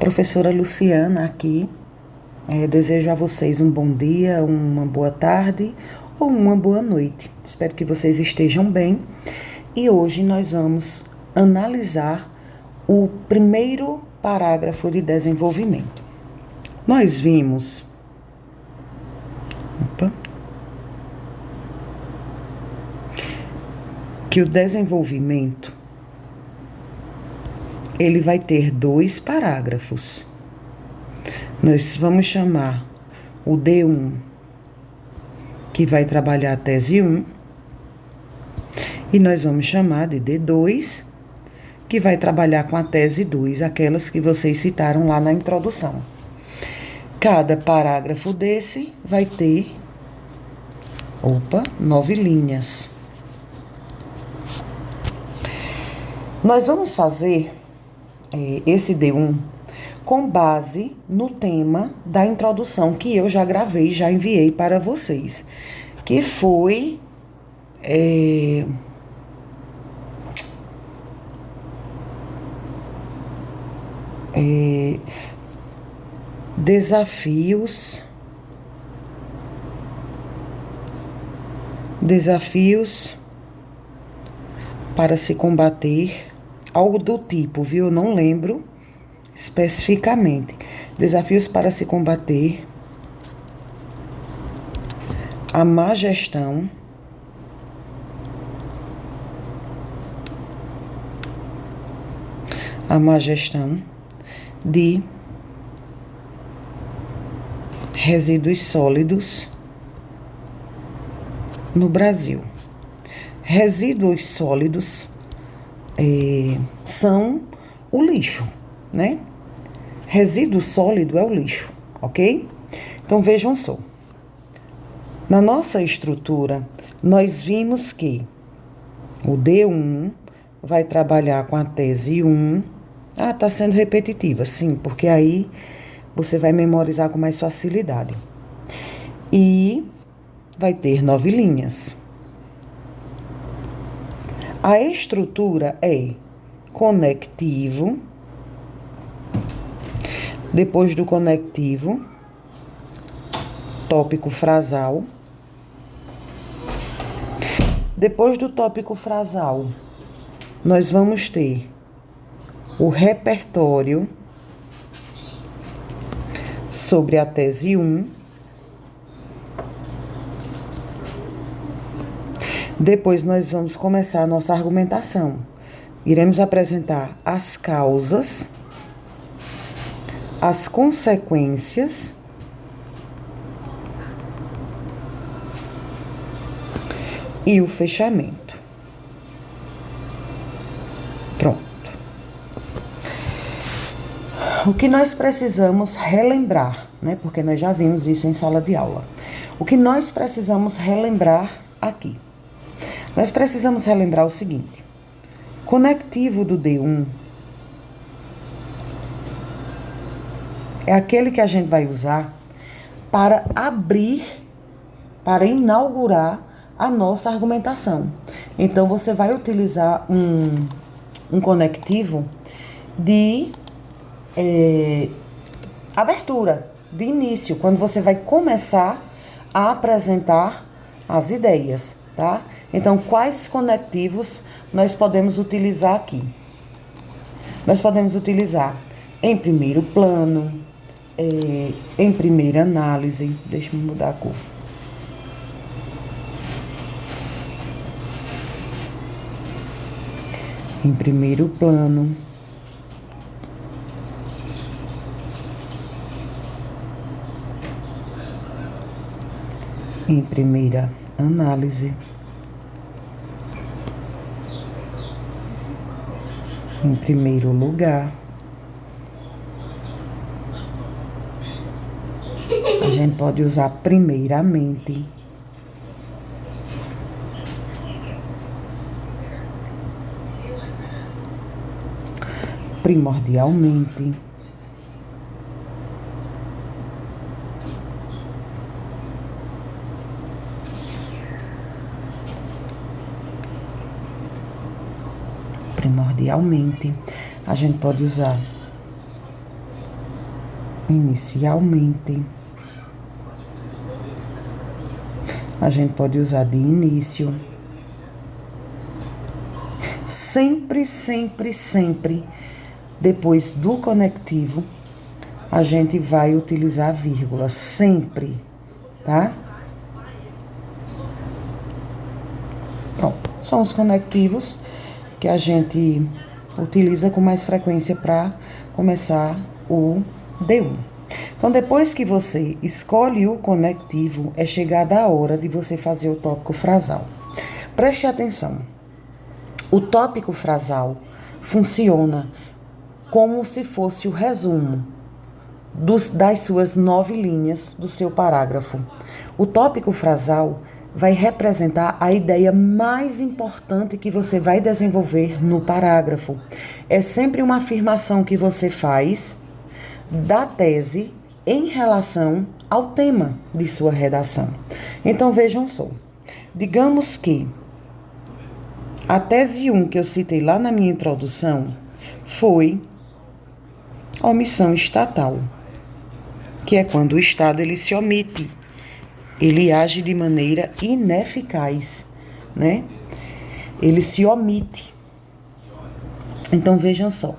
Professora Luciana aqui. Desejo a vocês um bom dia, uma boa tarde ou uma boa noite. Espero que vocês estejam bem. E hoje nós vamos analisar o primeiro parágrafo de desenvolvimento. Nós vimos que o desenvolvimento ele vai ter 2 parágrafos. Nós vamos chamar o D1, que vai trabalhar a tese 1, e nós vamos chamar de D2, que vai trabalhar com a tese 2, aquelas que vocês citaram lá na introdução. Cada parágrafo desse vai ter 9 linhas. Nós vamos fazer esse D1 com base no tema da introdução que eu já gravei, já enviei para vocês, que foi desafios para se combater, algo do tipo, viu? Eu não lembro especificamente. Desafios para se combater a má gestão de resíduos sólidos no Brasil. Resíduos sólidos são o lixo, né? Resíduo sólido é o lixo, ok? Então, vejam só. Na nossa estrutura, nós vimos que o D1 vai trabalhar com a tese 1. Tá sendo repetitiva, sim, porque aí você vai memorizar com mais facilidade. E vai ter 9 linhas. A estrutura é conectivo. Depois do conectivo, tópico frasal. Depois do tópico frasal, nós vamos ter o repertório sobre a tese 1. Depois nós vamos começar a nossa argumentação. Iremos apresentar as causas, as consequências e o fechamento. Pronto. O que nós precisamos relembrar, né? Porque nós já vimos isso em sala de aula. O que nós precisamos relembrar aqui? Nós precisamos relembrar o seguinte. Conectivo do D1 é aquele que a gente vai usar para inaugurar a nossa argumentação. Então, você vai utilizar um conectivo de abertura, de início, quando você vai começar a apresentar as ideias, tá? Então, quais conectivos nós podemos utilizar aqui? Nós podemos utilizar em primeiro plano, em primeira análise. Deixa eu mudar a cor. Em primeiro plano. Em primeira análise. Em primeiro lugar. A gente pode usar primeiramente. Primordialmente. primordialmente. A gente pode usar inicialmente. A gente pode usar de início. Sempre, sempre, sempre, depois do conectivo, a gente vai utilizar a vírgula. Sempre, tá? Pronto. São os conectivos que a gente utiliza com mais frequência para começar o D1. Então, depois que você escolhe o conectivo, é chegada a hora de você fazer o tópico frasal. Preste atenção. O tópico frasal funciona como se fosse o resumo das suas 9 linhas do seu parágrafo. O tópico frasal vai representar a ideia mais importante que você vai desenvolver no parágrafo. É sempre uma afirmação que você faz da tese em relação ao tema de sua redação. Então, vejam só. Digamos que a tese 1 que eu citei lá na minha introdução foi omissão estatal, que é quando o Estado ele se omite, ele age de maneira ineficaz, né? Ele se omite. Então, vejam só.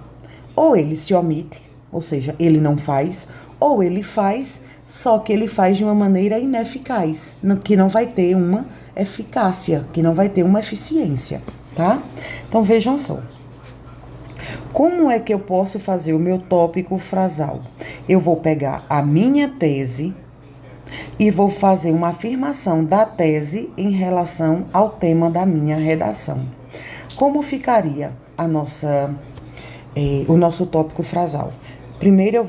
Ou ele se omite, ou seja, ele não faz, ou ele faz, só que ele faz de uma maneira ineficaz, que não vai ter uma eficácia, que não vai ter uma eficiência, tá? Então, vejam só. Como é que eu posso fazer o meu tópico frasal? Eu vou pegar a minha tese e vou fazer uma afirmação da tese em relação ao tema da minha redação. Como ficaria o nosso tópico frasal? Primeiro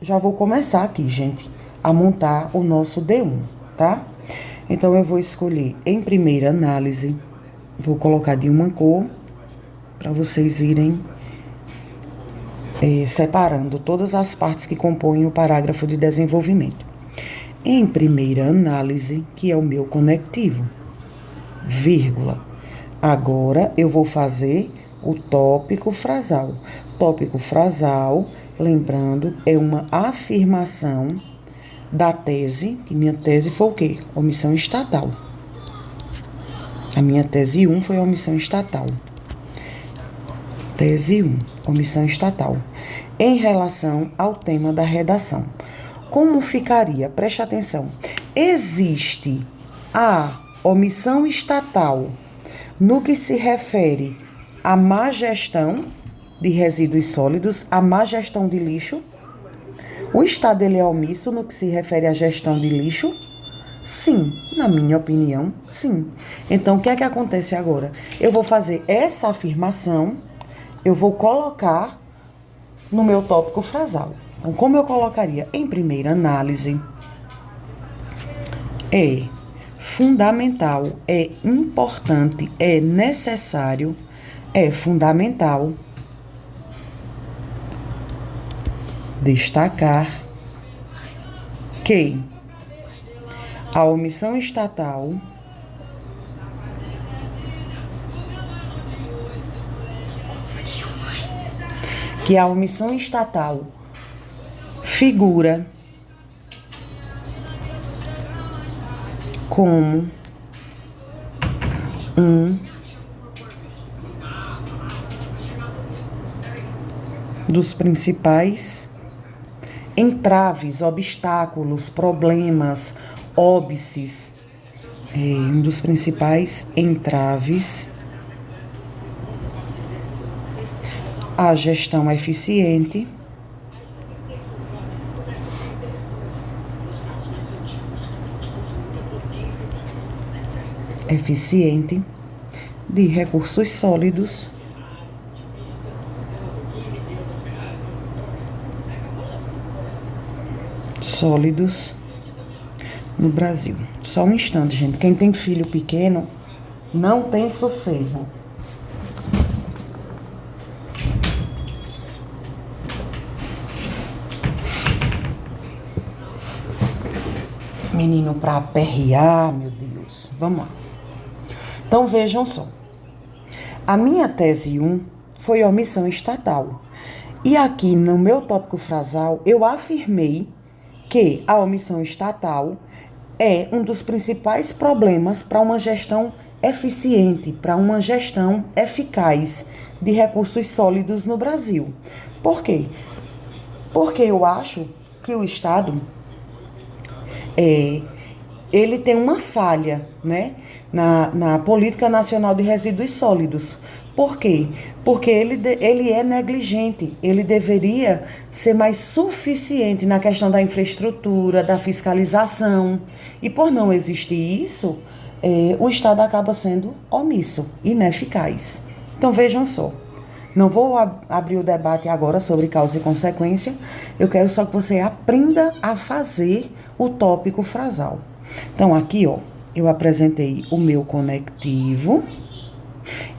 já vou começar aqui, gente, a montar o nosso D1, tá? Então, eu vou escolher em primeira análise, vou colocar de uma cor, para vocês irem separando todas as partes que compõem o parágrafo de desenvolvimento. Em primeira análise, que é o meu conectivo, vírgula. Agora, eu vou fazer o tópico frasal. Tópico frasal, lembrando, é uma afirmação da tese, que minha tese foi o quê? Omissão estatal. A minha tese 1 foi omissão estatal. Tese 1, omissão estatal. Em relação ao tema da redação. Como ficaria? Preste atenção. Existe a omissão estatal no que se refere à má gestão de resíduos sólidos, à má gestão de lixo? O Estado ele é omisso no que se refere à gestão de lixo? Sim, na minha opinião, sim. Então, o que é que acontece agora? Eu vou fazer essa afirmação, eu vou colocar no meu tópico frasal. Então, como eu colocaria? Em primeira análise, é fundamental, é importante, é necessário, é fundamental destacar que a omissão estatal figura como um dos principais entraves, obstáculos, problemas, óbices, um dos principais entraves à gestão eficiente de recursos sólidos no Brasil. Só um instante, gente. Quem tem filho pequeno não tem sossego. Menino pra aperrear, meu Deus. Vamos lá. Então, vejam só. A minha tese 1 foi omissão estatal. E aqui no meu tópico frasal, eu afirmei que a omissão estatal é um dos principais problemas para uma gestão eficiente, para uma gestão eficaz de recursos sólidos no Brasil. Por quê? Porque eu acho que o Estado ele tem uma falha, né, na Política Nacional de Resíduos Sólidos. Por quê? Porque ele é negligente, ele deveria ser mais suficiente na questão da infraestrutura, da fiscalização. E por não existir isso, o Estado acaba sendo omisso, ineficaz. Então vejam só, não vou abrir o debate agora sobre causa e consequência, eu quero só que você aprenda a fazer o tópico frasal. Então aqui, ó, eu apresentei o meu conectivo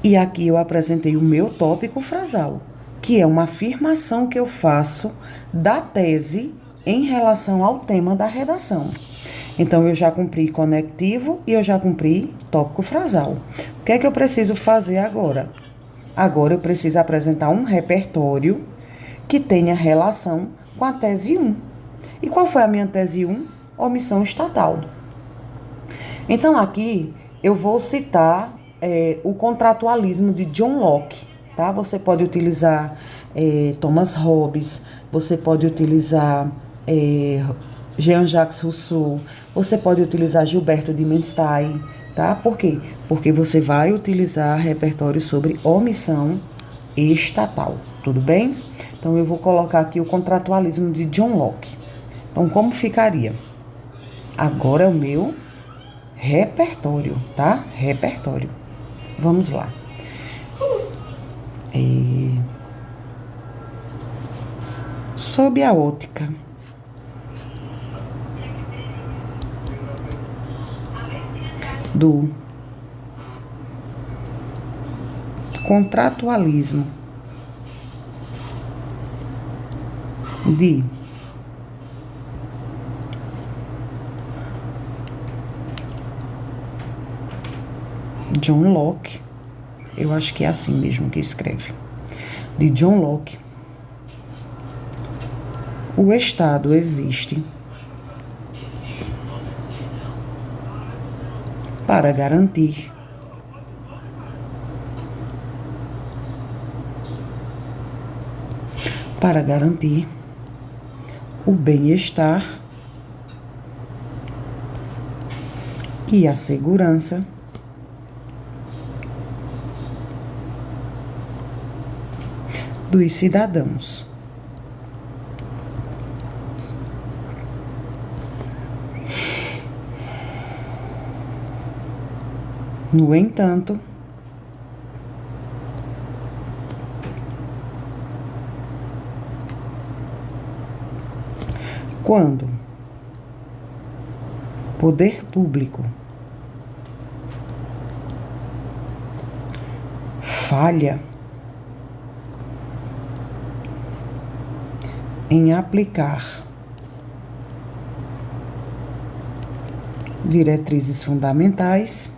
e aqui eu apresentei o meu tópico frasal, que é uma afirmação que eu faço da tese em relação ao tema da redação. Então, eu já cumpri conectivo e eu já cumpri tópico frasal. O que é que eu preciso fazer agora? Agora eu preciso apresentar um repertório que tenha relação com a tese 1. E qual foi a minha tese 1? Omissão estatal. Então, aqui eu vou citar o contratualismo de John Locke, tá? Você pode utilizar Thomas Hobbes, você pode utilizar Jean-Jacques Rousseau, você pode utilizar Gilberto de Menstein, tá? Por quê? Porque você vai utilizar repertório sobre omissão estatal, tudo bem? Então, eu vou colocar aqui o contratualismo de John Locke. Então, como ficaria? Agora é o meu repertório, tá? Repertório. Vamos lá. Sob a ótica do contratualismo de John Locke, eu acho que é assim mesmo que escreve, de John Locke, o Estado existe para garantir o bem-estar e a segurança dos cidadãos. No entanto, quando poder público falha em aplicar diretrizes fundamentais,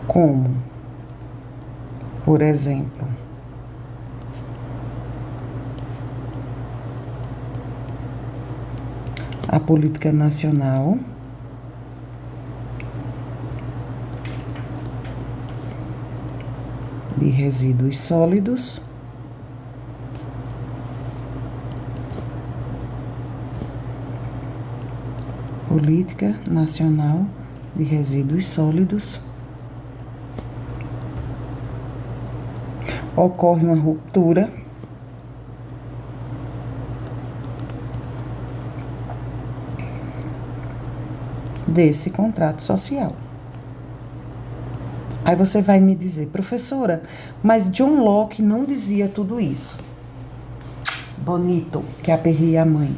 como, por exemplo, a Política Nacional de Resíduos Sólidos, Política Nacional de Resíduos Sólidos, ocorre uma ruptura desse contrato social. Aí você vai me dizer, professora, mas John Locke não dizia tudo isso. Bonito, que aperreia a mãe.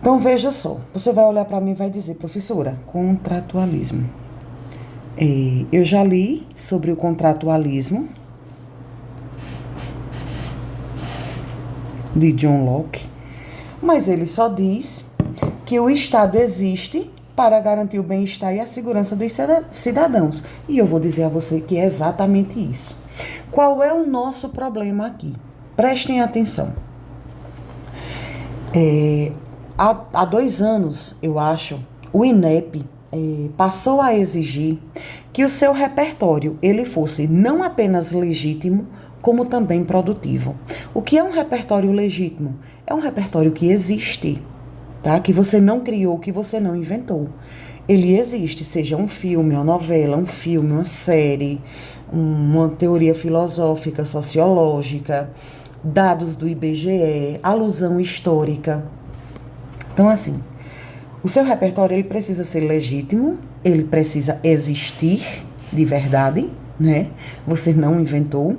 Então, veja só, você vai olhar para mim e vai dizer, professora, contratualismo. Eu já li sobre o contratualismo de John Locke, mas ele só diz que o Estado existe para garantir o bem-estar e a segurança dos cidadãos. E eu vou dizer a você que é exatamente isso. Qual é o nosso problema aqui? Prestem atenção. Há 2 anos, eu acho, o INEP passou a exigir que o seu repertório ele fosse não apenas legítimo, como também produtivo. O que é um repertório legítimo? É um repertório que existe, tá? Que você não criou, que você não inventou. Ele existe, seja um filme, uma novela, um filme, uma série, uma teoria filosófica, sociológica, dados do IBGE, alusão histórica. Então, assim, o seu repertório ele precisa ser legítimo, ele precisa existir de verdade, né? Você não inventou.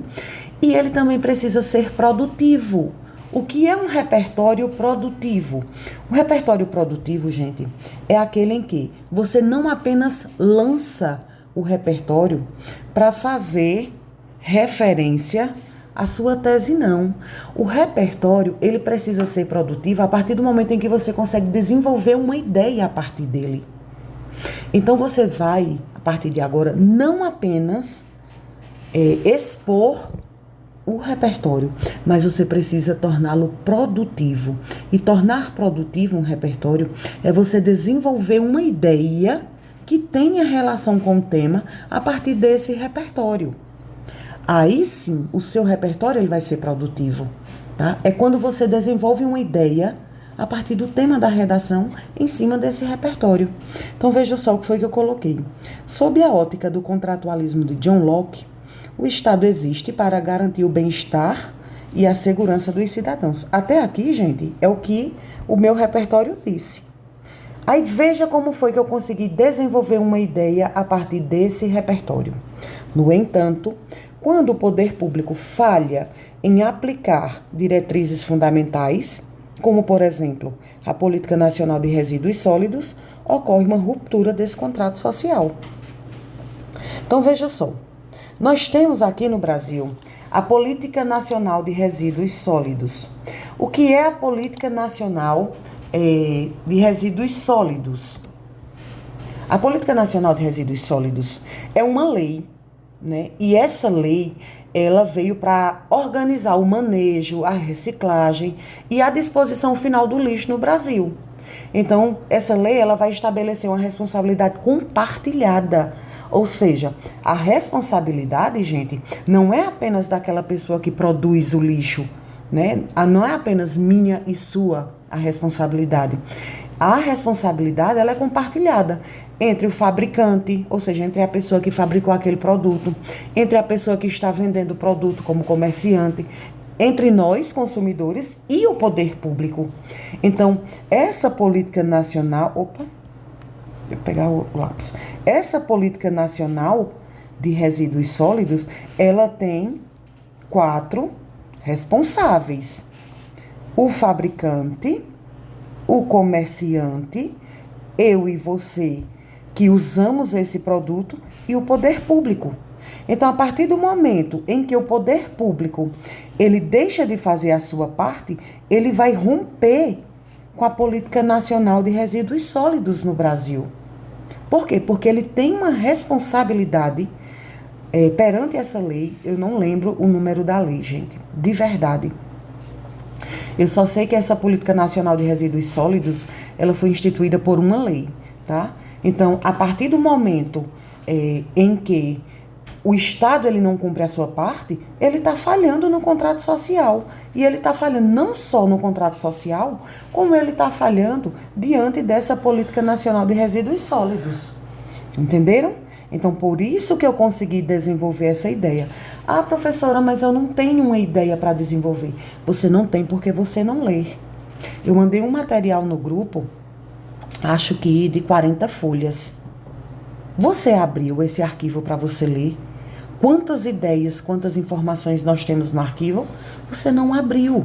E ele também precisa ser produtivo. O que é um repertório produtivo? O repertório produtivo, gente, é aquele em que você não apenas lança o repertório para fazer referência à sua tese, não. O repertório, ele precisa ser produtivo a partir do momento em que você consegue desenvolver uma ideia a partir dele. Então, você vai, a partir de agora, não apenas expor o repertório, mas você precisa torná-lo produtivo. E tornar produtivo um repertório é você desenvolver uma ideia que tenha relação com o tema a partir desse repertório. Aí sim, o seu repertório ele vai ser produtivo, tá? É quando você desenvolve uma ideia a partir do tema da redação em cima desse repertório. Então veja só o que foi que eu coloquei. Sob a ótica do contratualismo de John Locke, o Estado existe para garantir o bem-estar e a segurança dos cidadãos. Até aqui, gente, é o que o meu repertório disse. Aí veja como foi que eu consegui desenvolver uma ideia a partir desse repertório. No entanto, quando o poder público falha em aplicar diretrizes fundamentais, como, por exemplo, a Política Nacional de Resíduos Sólidos, ocorre uma ruptura desse contrato social. Então, veja só. Nós temos aqui no Brasil a Política Nacional de Resíduos Sólidos. O que é a Política Nacional de Resíduos Sólidos? A Política Nacional de Resíduos Sólidos é uma lei, né? E essa lei, ela veio para organizar o manejo, a reciclagem e a disposição final do lixo no Brasil. Então, essa lei ela vai estabelecer uma responsabilidade compartilhada. Ou seja, a responsabilidade, gente, não é apenas daquela pessoa que produz o lixo, né? Não é apenas minha e sua a responsabilidade. A responsabilidade, ela é compartilhada entre o fabricante, ou seja, entre a pessoa que fabricou aquele produto, entre a pessoa que está vendendo o produto como comerciante, entre nós, consumidores, e o poder público. Então, essa política nacional... Deixa eu pegar o lápis. Essa política nacional de resíduos sólidos, ela tem 4 responsáveis. O fabricante, o comerciante, eu e você que usamos esse produto e o poder público. Então, a partir do momento em que o poder público ele deixa de fazer a sua parte, ele vai romper com a Política Nacional de Resíduos Sólidos no Brasil. Por quê? Porque ele tem uma responsabilidade perante essa lei. Eu não lembro o número da lei, gente, de verdade. Eu só sei que essa Política Nacional de Resíduos Sólidos, ela foi instituída por uma lei, tá? Então, a partir do momento em que o Estado ele não cumpre a sua parte, ele está falhando no contrato social. E ele está falhando não só no contrato social, como ele está falhando diante dessa Política Nacional de Resíduos Sólidos. Entenderam? Então, por isso que eu consegui desenvolver essa ideia. Ah, professora, mas eu não tenho uma ideia para desenvolver. Você não tem porque você não lê. Eu mandei um material no grupo, acho que de 40 folhas. Você abriu esse arquivo para você ler? Quantas ideias, quantas informações nós temos no arquivo? Você não abriu.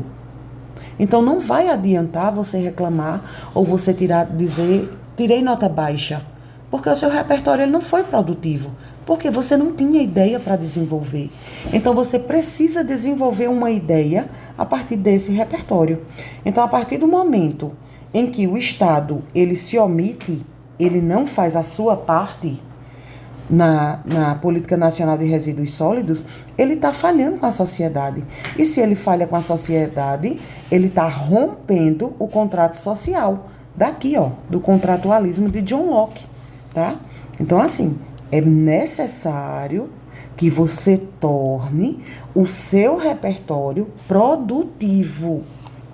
Então, não vai adiantar você reclamar ou você dizer, tirei nota baixa. Porque o seu repertório ele não foi produtivo. Porque você não tinha ideia para desenvolver. Então, você precisa desenvolver uma ideia a partir desse repertório. Então, a partir do momento em que o Estado ele se omite ele não faz a sua parte na Política Nacional de Resíduos Sólidos, ele está falhando com a sociedade. E se ele falha com a sociedade, ele está rompendo o contrato social daqui, ó, do contratualismo de John Locke, tá? Então, assim, é necessário que você torne o seu repertório produtivo,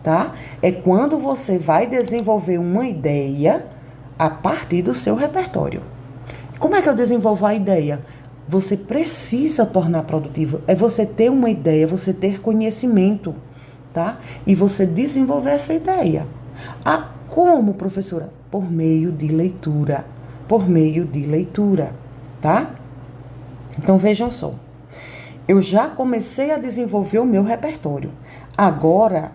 tá? É quando você vai desenvolver uma ideia a partir do seu repertório. Como é que eu desenvolvo a ideia? Você precisa tornar produtivo. É você ter uma ideia, você ter conhecimento, tá? E você desenvolver essa ideia. Ah, como, professora? Por meio de leitura. Por meio de leitura, tá? Então, vejam só. Eu já comecei a desenvolver o meu repertório. Agora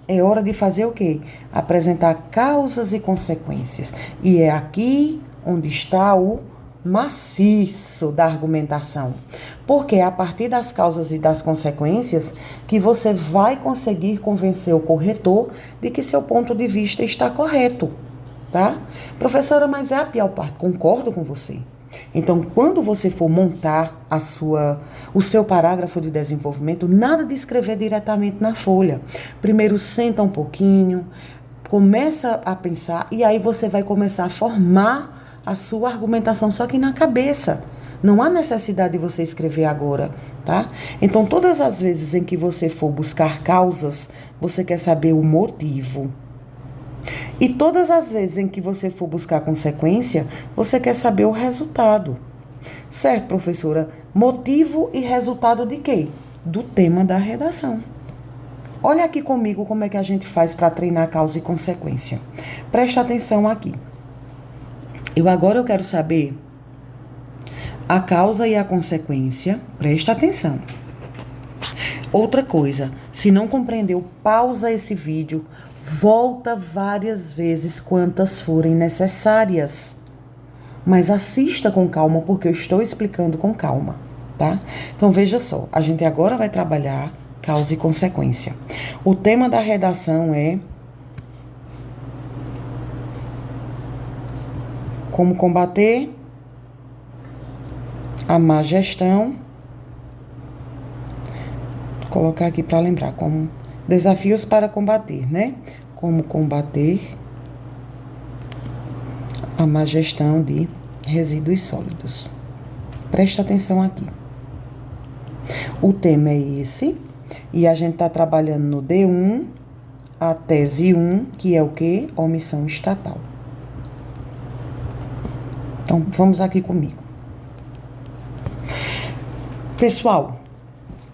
é hora de fazer o quê? Apresentar causas e consequências. E é aqui onde está o maciço da argumentação. Porque é a partir das causas e das consequências que você vai conseguir convencer o corretor de que seu ponto de vista está correto, tá? Professora, mas é a pior parte. Concordo com você. Então, quando você for montar o seu parágrafo de desenvolvimento, nada de escrever diretamente na folha. Primeiro, senta um pouquinho, começa a pensar e aí você vai começar a formar a sua argumentação, só que na cabeça. Não há necessidade de você escrever agora, tá? Então, todas as vezes em que você for buscar causas, você quer saber o motivo. E todas as vezes em que você for buscar consequência, você quer saber o resultado. Certo, professora? Motivo e resultado de quê? Do tema da redação. Olha aqui comigo como é que a gente faz para treinar causa e consequência. Presta atenção aqui. Agora eu quero saber a causa e a consequência. Presta atenção. Outra coisa, se não compreendeu, pausa esse vídeo, volta várias vezes quantas forem necessárias. Mas assista com calma, porque eu estou explicando com calma, tá? Então, veja só, a gente agora vai trabalhar causa e consequência. O tema da redação é como combater a má gestão. Vou colocar aqui para lembrar, como desafios para combater, né? Como combater a má gestão de resíduos sólidos. Presta atenção aqui. O tema é esse, e a gente está trabalhando no D1, a tese 1, que é o quê? Omissão estatal. Então, vamos aqui comigo. Pessoal,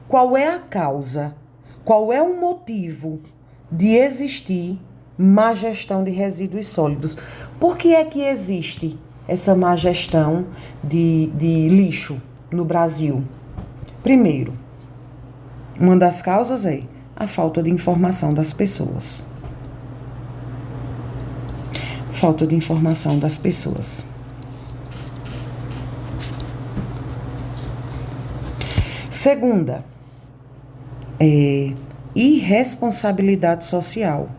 qual é a causa, qual é o motivo de existir má gestão de resíduos sólidos? Por que é que existe essa má gestão de lixo no Brasil? Primeiro, uma das causas é a falta de informação das pessoas. Falta de informação das pessoas. Segunda, irresponsabilidade social.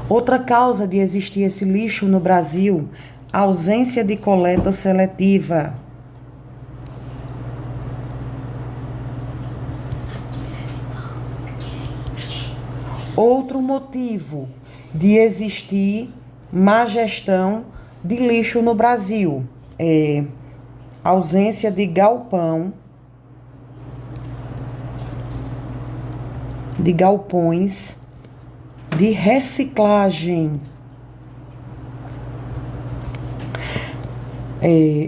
Outra causa de existir esse lixo no Brasil, ausência de coleta seletiva. Outro motivo de existir má gestão de lixo no Brasil é ausência de galpões de reciclagem.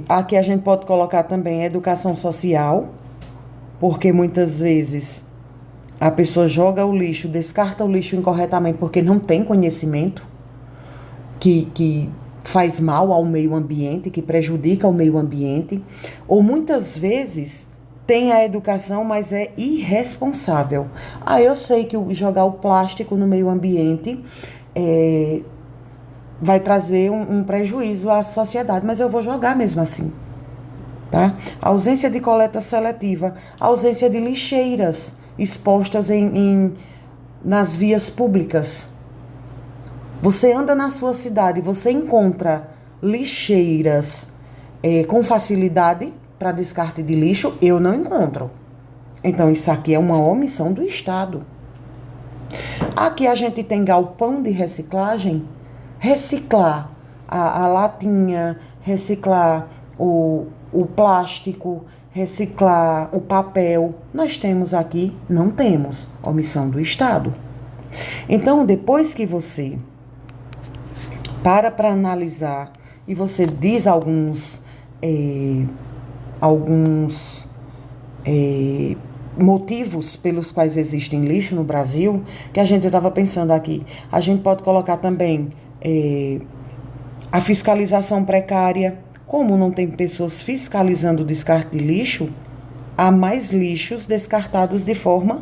Aqui a gente pode colocar também educação social, porque muitas vezes a pessoa joga o lixo, descarta o lixo incorretamente porque não tem conhecimento, que faz mal ao meio ambiente, que prejudica o meio ambiente, ou muitas vezes tem a educação, mas é irresponsável. Eu sei que jogar o plástico no meio ambiente vai trazer um prejuízo à sociedade, mas eu vou jogar mesmo assim, tá? Ausência de coleta seletiva, ausência de lixeiras. expostas nas vias públicas. Você anda na sua cidade, você encontra lixeiras com facilidade para descarte de lixo? Eu não encontro. Então, isso aqui é uma omissão do Estado. Aqui a gente tem galpão de reciclagem. Reciclar a latinha, reciclar o plástico, reciclar o papel. Nós temos aqui? Não temos. Omissão do Estado. Então, depois que você para analisar e você diz alguns motivos pelos quais existem lixo no Brasil, que a gente estava pensando aqui. A gente pode colocar também a fiscalização precária. Como não tem pessoas fiscalizando o descarte de lixo, há mais lixos descartados de forma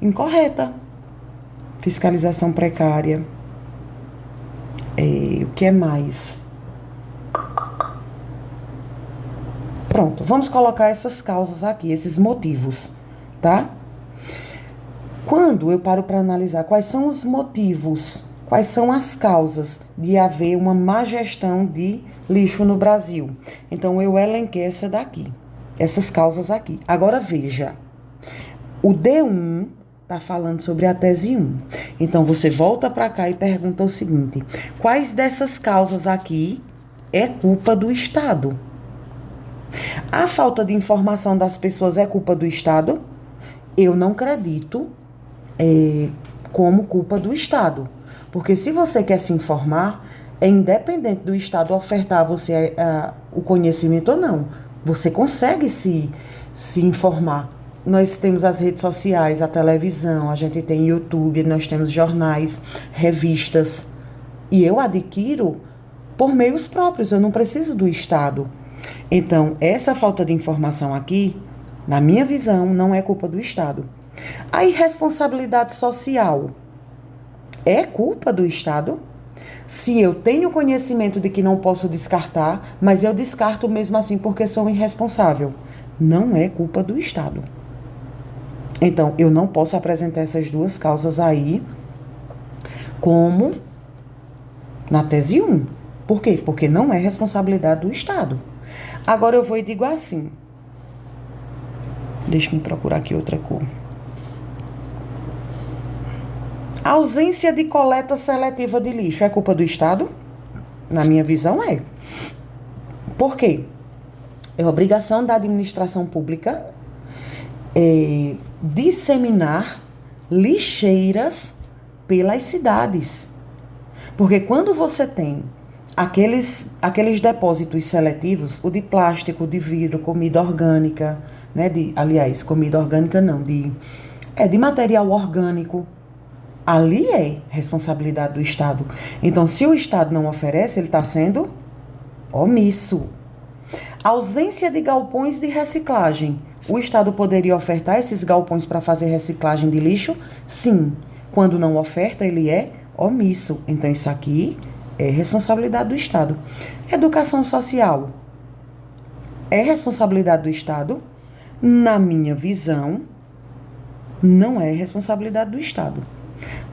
incorreta. Fiscalização precária. O que é mais? Pronto, vamos colocar essas causas aqui, esses motivos, tá? Quando eu paro para analisar quais são os motivos, quais são as causas de haver uma má gestão de lixo no Brasil, então eu elenquei essas causas aqui. Agora veja, o D1 está falando sobre a tese 1. Então, você volta para cá e pergunta o seguinte: quais dessas causas aqui é culpa do Estado? A falta de informação das pessoas é culpa do Estado? Eu não acredito como culpa do Estado. Porque se você quer se informar, é independente do Estado ofertar a você o conhecimento ou não. Você consegue se informar. Nós temos as redes sociais, a televisão, a gente tem YouTube, nós temos jornais, revistas. E eu adquiro por meios próprios, eu não preciso do Estado. Então, essa falta de informação aqui, na minha visão, não é culpa do Estado. A irresponsabilidade social é culpa do Estado? Se eu tenho conhecimento de que não posso descartar, mas eu descarto mesmo assim porque sou irresponsável, não é culpa do Estado. Então, eu não posso apresentar essas duas causas aí como na tese 1. Por quê? Porque não é responsabilidade do Estado. Agora eu vou e digo assim. Deixa eu procurar aqui outra cor. A ausência de coleta seletiva de lixo é culpa do Estado? Na minha visão, é. Por quê? É obrigação da administração pública disseminar lixeiras pelas cidades. Porque quando você tem aqueles depósitos seletivos, o de plástico, de vidro, comida orgânica, né? Comida orgânica não, de material orgânico, ali é responsabilidade do Estado. Então, se o Estado não oferece, ele está sendo omisso. Ausência de galpões de reciclagem. O Estado poderia ofertar esses galpões para fazer reciclagem de lixo? Sim. Quando não oferta, ele é omisso. Então, isso aqui é responsabilidade do Estado. Educação social. É responsabilidade do Estado? Na minha visão, não é responsabilidade do Estado.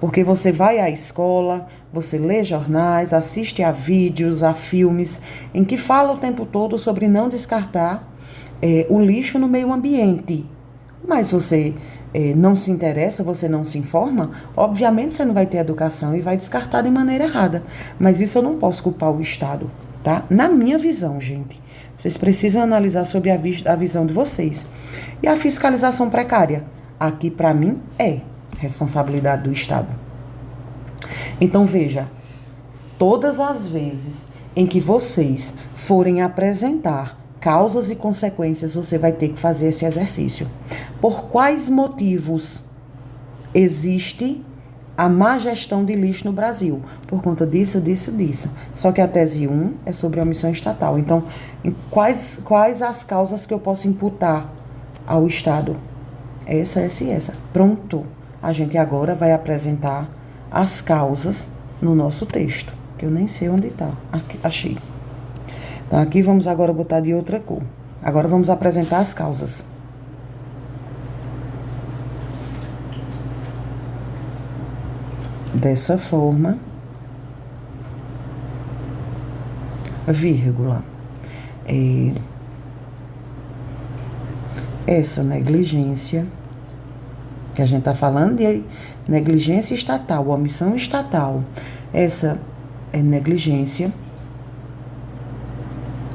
Porque você vai à escola, você lê jornais, assiste a vídeos, a filmes, em que fala o tempo todo sobre não descartar o lixo no meio ambiente. Mas você não se interessa, você não se informa, obviamente você não vai ter educação e vai descartar de maneira errada. Mas isso eu não posso culpar o Estado, tá? Na minha visão, gente. Vocês precisam analisar sobre a visão de vocês. E a fiscalização precária? Aqui, para mim, é responsabilidade do Estado. Então, veja, todas as vezes em que vocês forem apresentar causas e consequências, você vai ter que fazer esse exercício. Por quais motivos existe a má gestão de lixo no Brasil? Por conta disso. Só que a tese 1 é sobre a omissão estatal. Então, quais as causas que eu posso imputar ao Estado? Essa. Pronto. A gente agora vai apresentar as causas no nosso texto, que eu nem sei onde está. Aqui, achei. Então, aqui vamos agora botar de outra cor. Agora vamos apresentar as causas. dessa forma, vírgula. Essa negligência, que a gente está falando de negligência estatal, omissão estatal, essa negligência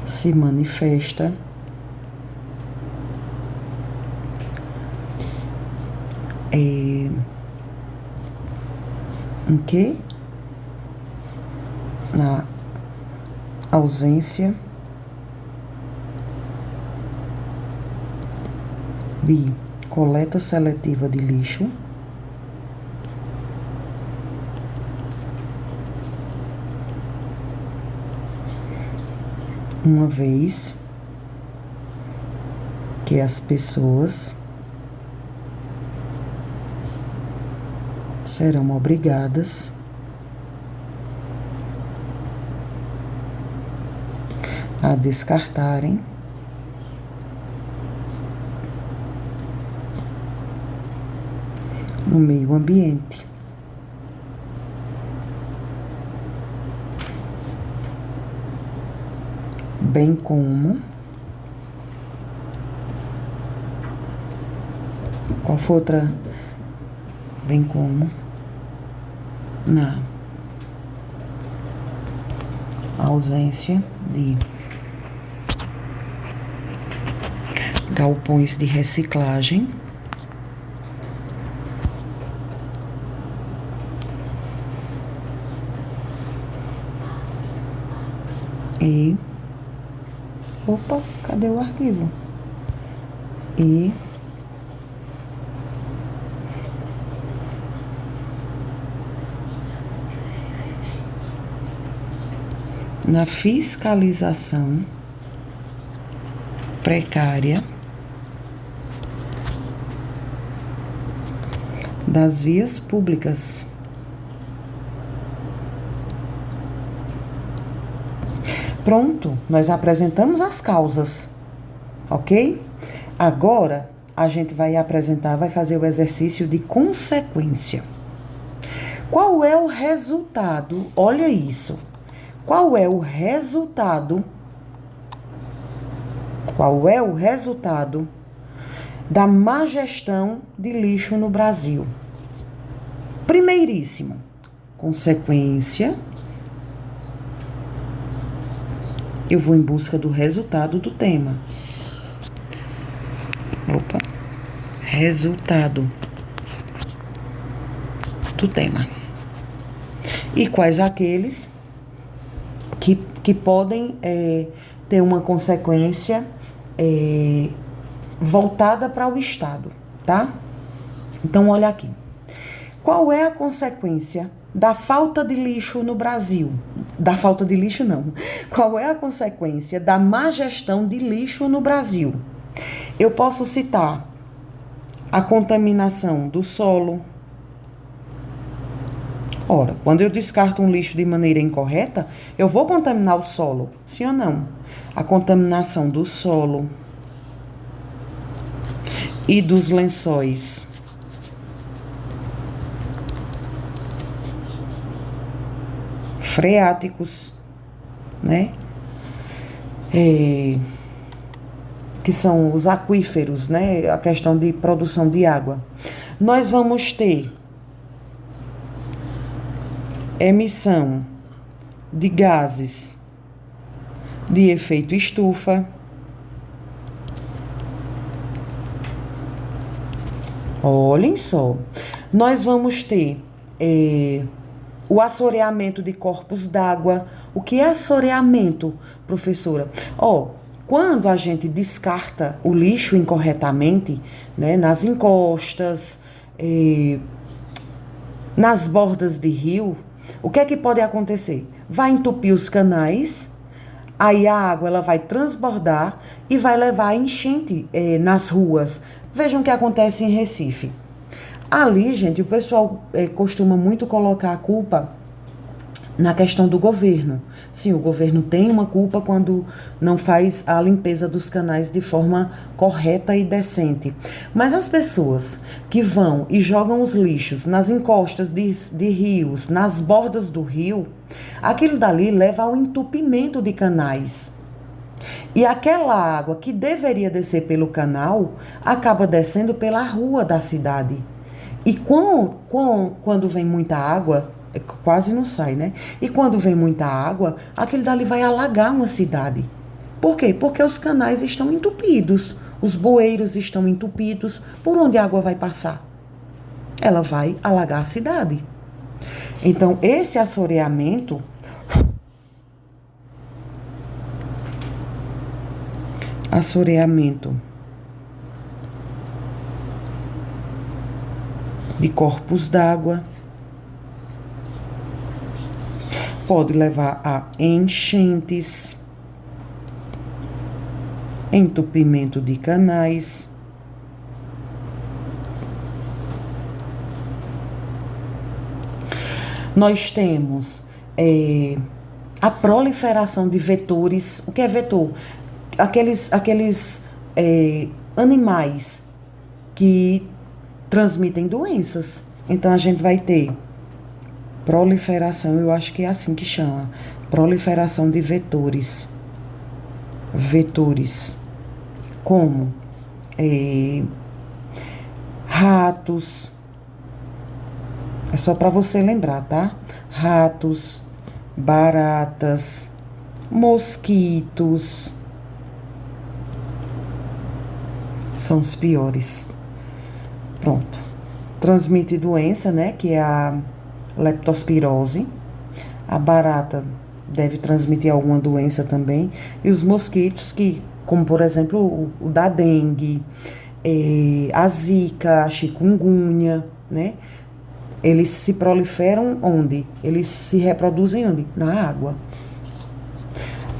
se manifesta em quê? Na ausência de coleta seletiva de lixo, uma vez que as pessoas serão obrigadas a descartarem no meio ambiente. Bem como qual foi outra? Bem como na ausência de galpões de reciclagem e opa, cadê o arquivo? E na fiscalização precária das vias públicas. Pronto, nós apresentamos as causas, ok? Agora, a gente vai fazer o exercício de consequência. Qual é o resultado? Olha isso. Qual é o resultado? Qual é o resultado da má gestão de lixo no Brasil? Primeiríssimo, consequência. Eu vou em busca do resultado do tema. Opa. Resultado do tema. E quais aqueles que podem ter uma consequência voltada para o Estado, tá? Então, olha aqui. Qual é a consequência da falta de lixo no Brasil? Da falta de lixo, não. Qual é a consequência da má gestão de lixo no Brasil? Eu posso citar a contaminação do solo. Ora, quando eu descarto um lixo de maneira incorreta, eu vou contaminar o solo, sim ou não? A contaminação do solo e dos lençóis freáticos, né? Que são os aquíferos, né? A questão de produção de água. Nós vamos ter emissão de gases de efeito estufa. Olhem só. Nós vamos ter o assoreamento de corpos d'água. O que é assoreamento, professora? Quando a gente descarta o lixo incorretamente, né, nas encostas, nas bordas de rio, o que é que pode acontecer? Vai entupir os canais, aí a água ela vai transbordar e vai levar a enchente nas ruas. Vejam o que acontece em Recife. Ali, gente, o pessoal costuma muito colocar a culpa Na questão do governo. Sim, o governo tem uma culpa quando não faz a limpeza dos canais de forma correta e decente. Mas as pessoas que vão e jogam os lixos nas encostas de rios, nas bordas do rio, aquilo dali leva ao entupimento de canais. E aquela água que deveria descer pelo canal acaba descendo pela rua da cidade. E quando vem muita água, quase não sai, né? E quando vem muita água, aquilo dali vai alagar uma cidade. Por quê? Porque os canais estão entupidos, os bueiros estão entupidos. Por onde a água vai passar? Ela vai alagar a cidade. Então, esse assoreamento de corpos d'água pode levar a enchentes, entupimento de canais, nós temos a proliferação de vetores. O que é vetor? Aqueles animais que transmitem doenças. Então, a gente vai ter proliferação, eu acho que é assim que chama, proliferação de vetores. Vetores como ratos, é só para você lembrar, tá? Ratos, baratas, mosquitos, são os piores. Pronto. Transmite doença, né? Que é a leptospirose. A barata deve transmitir alguma doença também. E os mosquitos, que, como por exemplo o da dengue, a zika, a chikungunya, né? Eles se proliferam onde? Eles se reproduzem onde? Na água.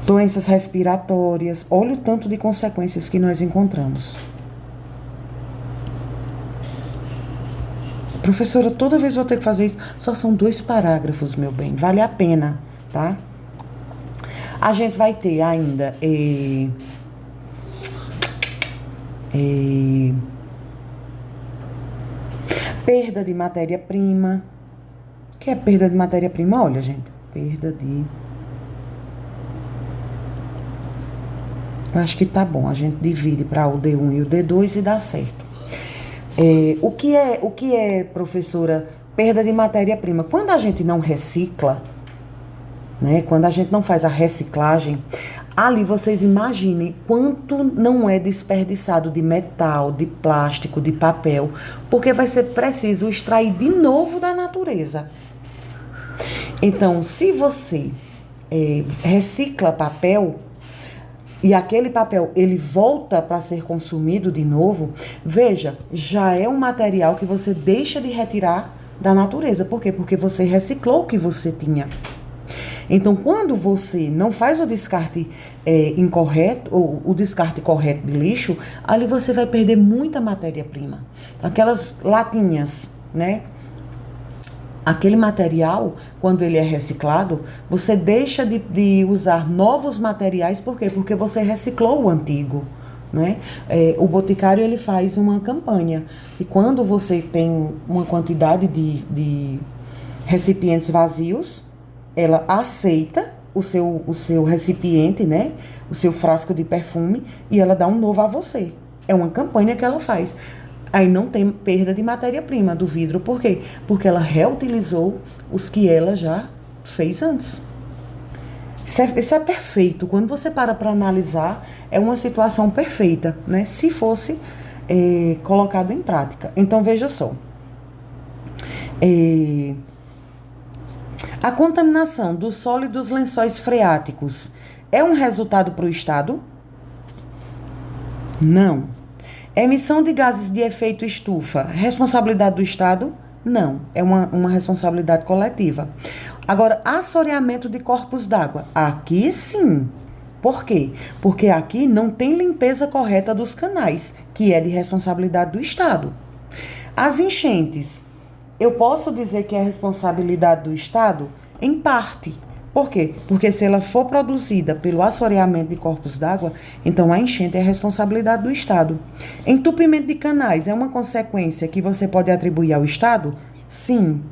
Doenças respiratórias. Olha o tanto de consequências que nós encontramos. Professora, toda vez eu vou ter que fazer isso. Só são 2 parágrafos, meu bem. Vale a pena, tá? A gente vai ter ainda perda de matéria-prima. O que é perda de matéria-prima? Olha, gente, perda de... Eu acho que tá bom, a gente divide para o D1 e o D2 e dá certo. O que é, professora, perda de matéria-prima? Quando a gente não recicla, né? Quando a gente não faz a reciclagem, ali vocês imaginem quanto não é desperdiçado de metal, de plástico, de papel, porque vai ser preciso extrair de novo da natureza. Então, se você recicla papel, e aquele papel, ele volta para ser consumido de novo, veja, já é um material que você deixa de retirar da natureza. Por quê? Porque você reciclou o que você tinha. Então, quando você não faz o descarte incorreto, ou o descarte correto de lixo, ali você vai perder muita matéria-prima. Aquelas latinhas, né? Aquele material, quando ele é reciclado, você deixa de usar novos materiais, por quê? Porque você reciclou o antigo, né? O Boticário, ele faz uma campanha, e quando você tem uma quantidade de recipientes vazios, ela aceita o seu recipiente, né? O seu frasco de perfume, e ela dá um novo a você. É uma campanha que ela faz. Aí não tem perda de matéria-prima do vidro. Por quê? Porque ela reutilizou os que ela já fez antes. Isso é perfeito. Quando você para analisar, é uma situação perfeita, né? Se fosse colocado em prática. Então, veja só. A contaminação do solo e dos lençóis freáticos é um resultado para o Estado? Não. Emissão de gases de efeito estufa, responsabilidade do Estado? Não, é uma responsabilidade coletiva. Agora, assoreamento de corpos d'água. Aqui sim. Por quê? Porque aqui não tem limpeza correta dos canais, que é de responsabilidade do Estado. As enchentes, eu posso dizer que é responsabilidade do Estado? Em parte. Por quê? Porque se ela for produzida pelo assoreamento de corpos d'água, então a enchente é a responsabilidade do Estado. Entupimento de canais é uma consequência que você pode atribuir ao Estado? Sim.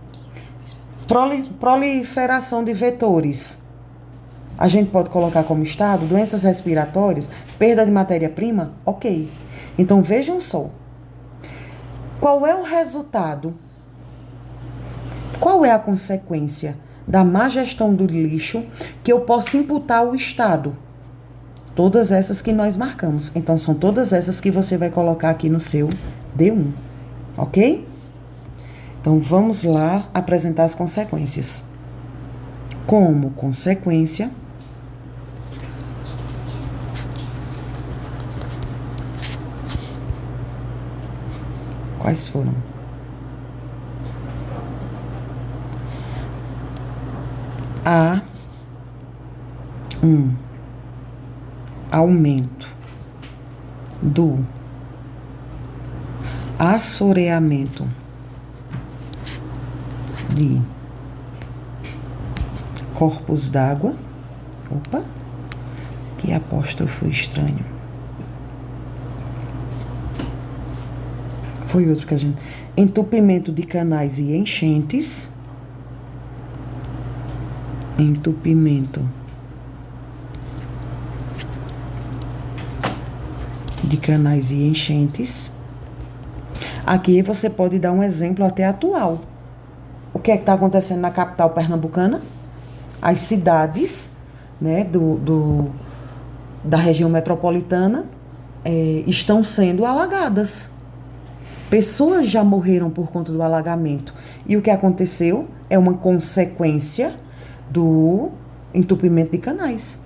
Proliferação de vetores. A gente pode colocar como Estado doenças respiratórias, perda de matéria-prima? Ok. Então vejam só. Qual é o resultado? Qual é a consequência da má gestão do lixo que eu posso imputar ao Estado? Todas essas que nós marcamos. Então, são todas essas que você vai colocar aqui no seu D1. Ok? Então, vamos lá apresentar as consequências. Como consequência, quais foram? Aumento do assoreamento de corpos d'água. Opa, que apóstrofo estranho. Foi outro que a gente... Entupimento de canais e enchentes. Entupimento de canais e enchentes. Aqui você pode dar um exemplo até atual. O que é que está acontecendo na capital pernambucana? As cidades, né, da região metropolitana estão sendo alagadas. Pessoas já morreram por conta do alagamento. E o que aconteceu é uma consequência do entupimento de canais.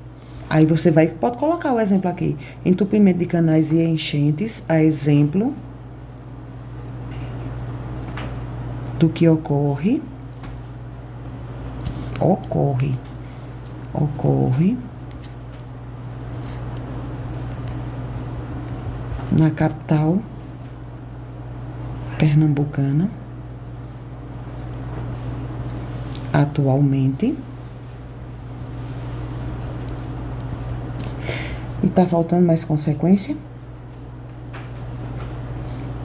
Aí você pode colocar o exemplo aqui. Entupimento de canais e enchentes, a exemplo do que ocorre na capital pernambucana atualmente. E tá faltando mais consequência?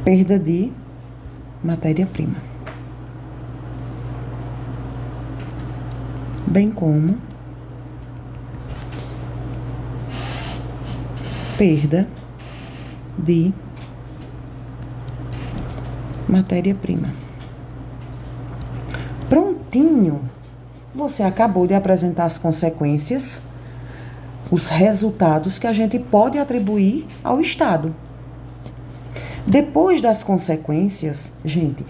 Perda de matéria-prima. Bem como perda de matéria-prima. Prontinho! Você acabou de apresentar as consequências, os resultados que a gente pode atribuir ao Estado. Depois das consequências, gente,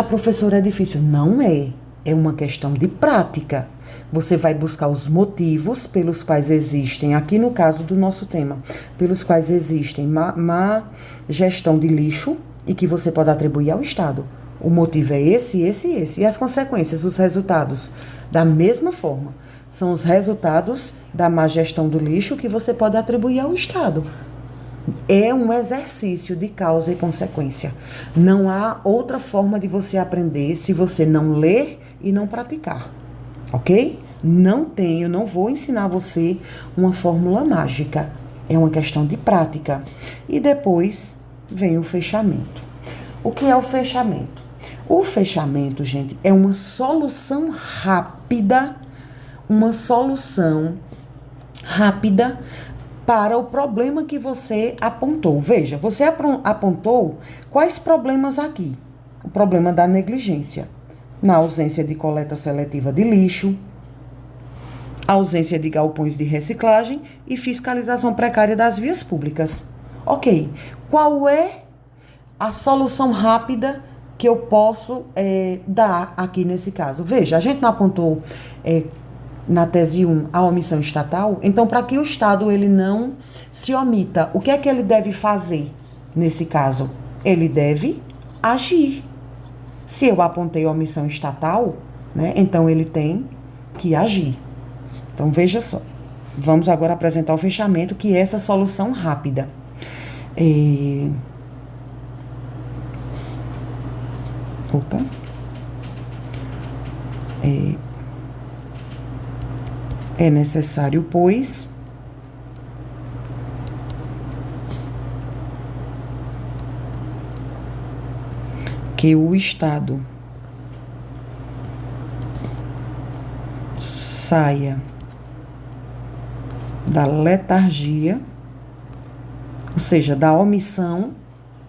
professora, é difícil. Não é. É uma questão de prática. Você vai buscar os motivos pelos quais existem, aqui no caso do nosso tema, pelos quais existem má gestão de lixo e que você pode atribuir ao Estado. O motivo é esse, esse e esse. E as consequências, os resultados, da mesma forma, são os resultados da má gestão do lixo que você pode atribuir ao Estado. É um exercício de causa e consequência. Não há outra forma de você aprender se você não ler e não praticar. Ok? Não vou ensinar você uma fórmula mágica. É uma questão de prática. E depois vem o fechamento. O que é o fechamento? O fechamento, gente, é uma solução rápida, para o problema que você apontou. Veja, você apontou quais problemas aqui? O problema da negligência, na ausência de coleta seletiva de lixo, ausência de galpões de reciclagem e fiscalização precária das vias públicas. Ok, qual é a solução rápida que eu posso dar aqui nesse caso? Veja, a gente não apontou na tese 1 a omissão estatal, então para que o Estado ele não se omita, o que é que ele deve fazer nesse caso? Ele deve agir. Se eu apontei a omissão estatal, né, então ele tem que agir. Então veja só, vamos agora apresentar o fechamento, que é essa solução rápida. É necessário, pois, que o Estado saia da letargia, ou seja, da omissão,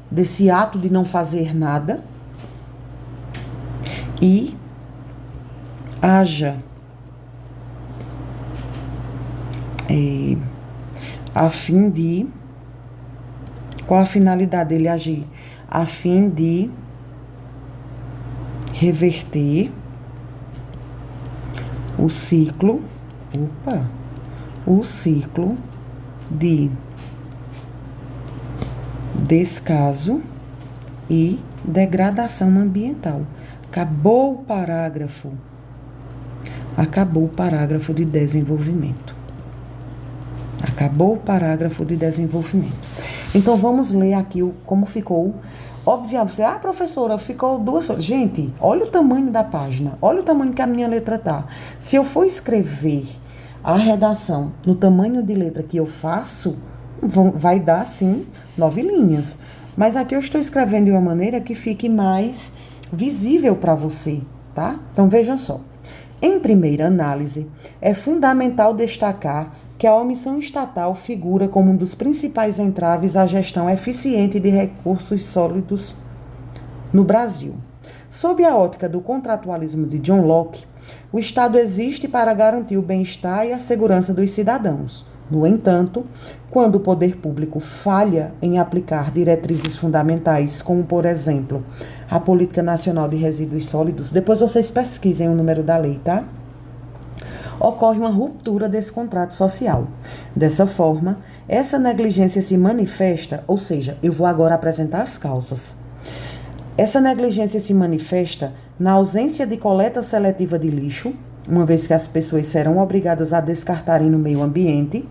desse ato de não fazer nada, e haja a fim de... Qual a finalidade dele agir? A fim de reverter o ciclo de descaso e degradação ambiental. Acabou o parágrafo de desenvolvimento. Acabou o parágrafo de desenvolvimento. Então, vamos ler aqui como ficou. Óbvio, você, professora, ficou 2 horas. Gente, olha o tamanho da página, olha o tamanho que a minha letra tá. Se eu for escrever a redação no tamanho de letra que eu faço, vai dar, sim, 9 linhas. Mas aqui eu estou escrevendo de uma maneira que fique mais visível para você, tá? Então, vejam só. Em primeira análise, é fundamental destacar que a omissão estatal figura como um dos principais entraves à gestão eficiente de recursos sólidos no Brasil. Sob a ótica do contratualismo de John Locke, o Estado existe para garantir o bem-estar e a segurança dos cidadãos. No entanto, quando o poder público falha em aplicar diretrizes fundamentais, como, por exemplo, a Política Nacional de Resíduos Sólidos, depois vocês pesquisem o número da lei, tá? Ocorre uma ruptura desse contrato social. Dessa forma, essa negligência se manifesta, ou seja, eu vou agora apresentar as causas. Essa negligência se manifesta na ausência de coleta seletiva de lixo, uma vez que as pessoas serão obrigadas a descartarem no meio ambiente,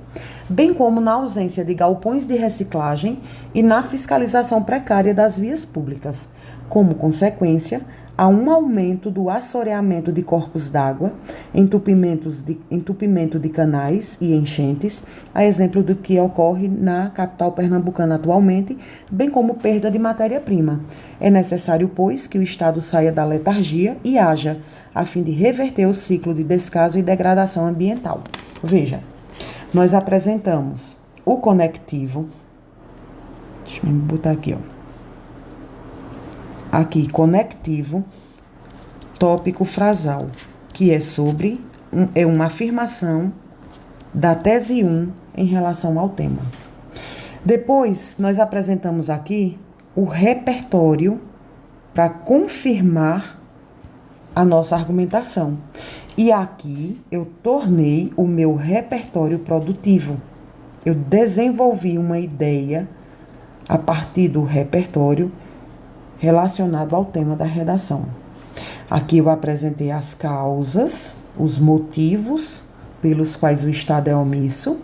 bem como na ausência de galpões de reciclagem e na fiscalização precária das vias públicas. Como consequência, há um aumento do assoreamento de corpos d'água, entupimento de canais e enchentes, a exemplo do que ocorre na capital pernambucana atualmente, bem como perda de matéria-prima. É necessário, pois, que o Estado saia da letargia e haja, a fim de reverter o ciclo de descaso e degradação ambiental. Veja, nós apresentamos o conectivo. Deixa eu botar aqui, ó. Aqui, conectivo, tópico frasal, que é sobre, é uma afirmação da tese 1 em relação ao tema. Depois, nós apresentamos aqui o repertório para confirmar a nossa argumentação. E aqui eu tornei o meu repertório produtivo. Eu desenvolvi uma ideia a partir do repertório relacionado ao tema da redação. Aqui eu apresentei as causas, os motivos pelos quais o Estado é omisso.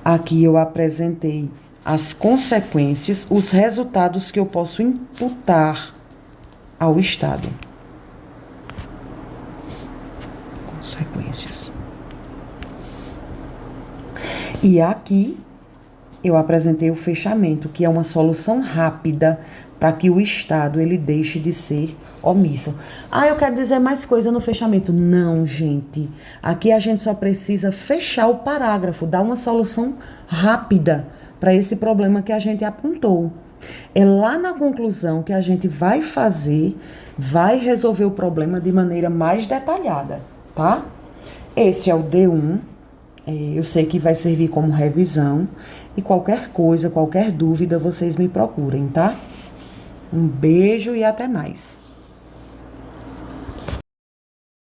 Aqui eu apresentei as consequências, os resultados que eu posso imputar ao Estado. Consequências. E aqui eu apresentei o fechamento, que é uma solução rápida para que o Estado ele deixe de ser omisso. Eu quero dizer mais coisa no fechamento. Não, gente. Aqui a gente só precisa fechar o parágrafo, dar uma solução rápida para esse problema que a gente apontou. É lá na conclusão que a gente vai resolver o problema de maneira mais detalhada, tá? Esse é o D1. Eu sei que vai servir como revisão. E qualquer coisa, qualquer dúvida, vocês me procurem, tá? Um beijo e até mais.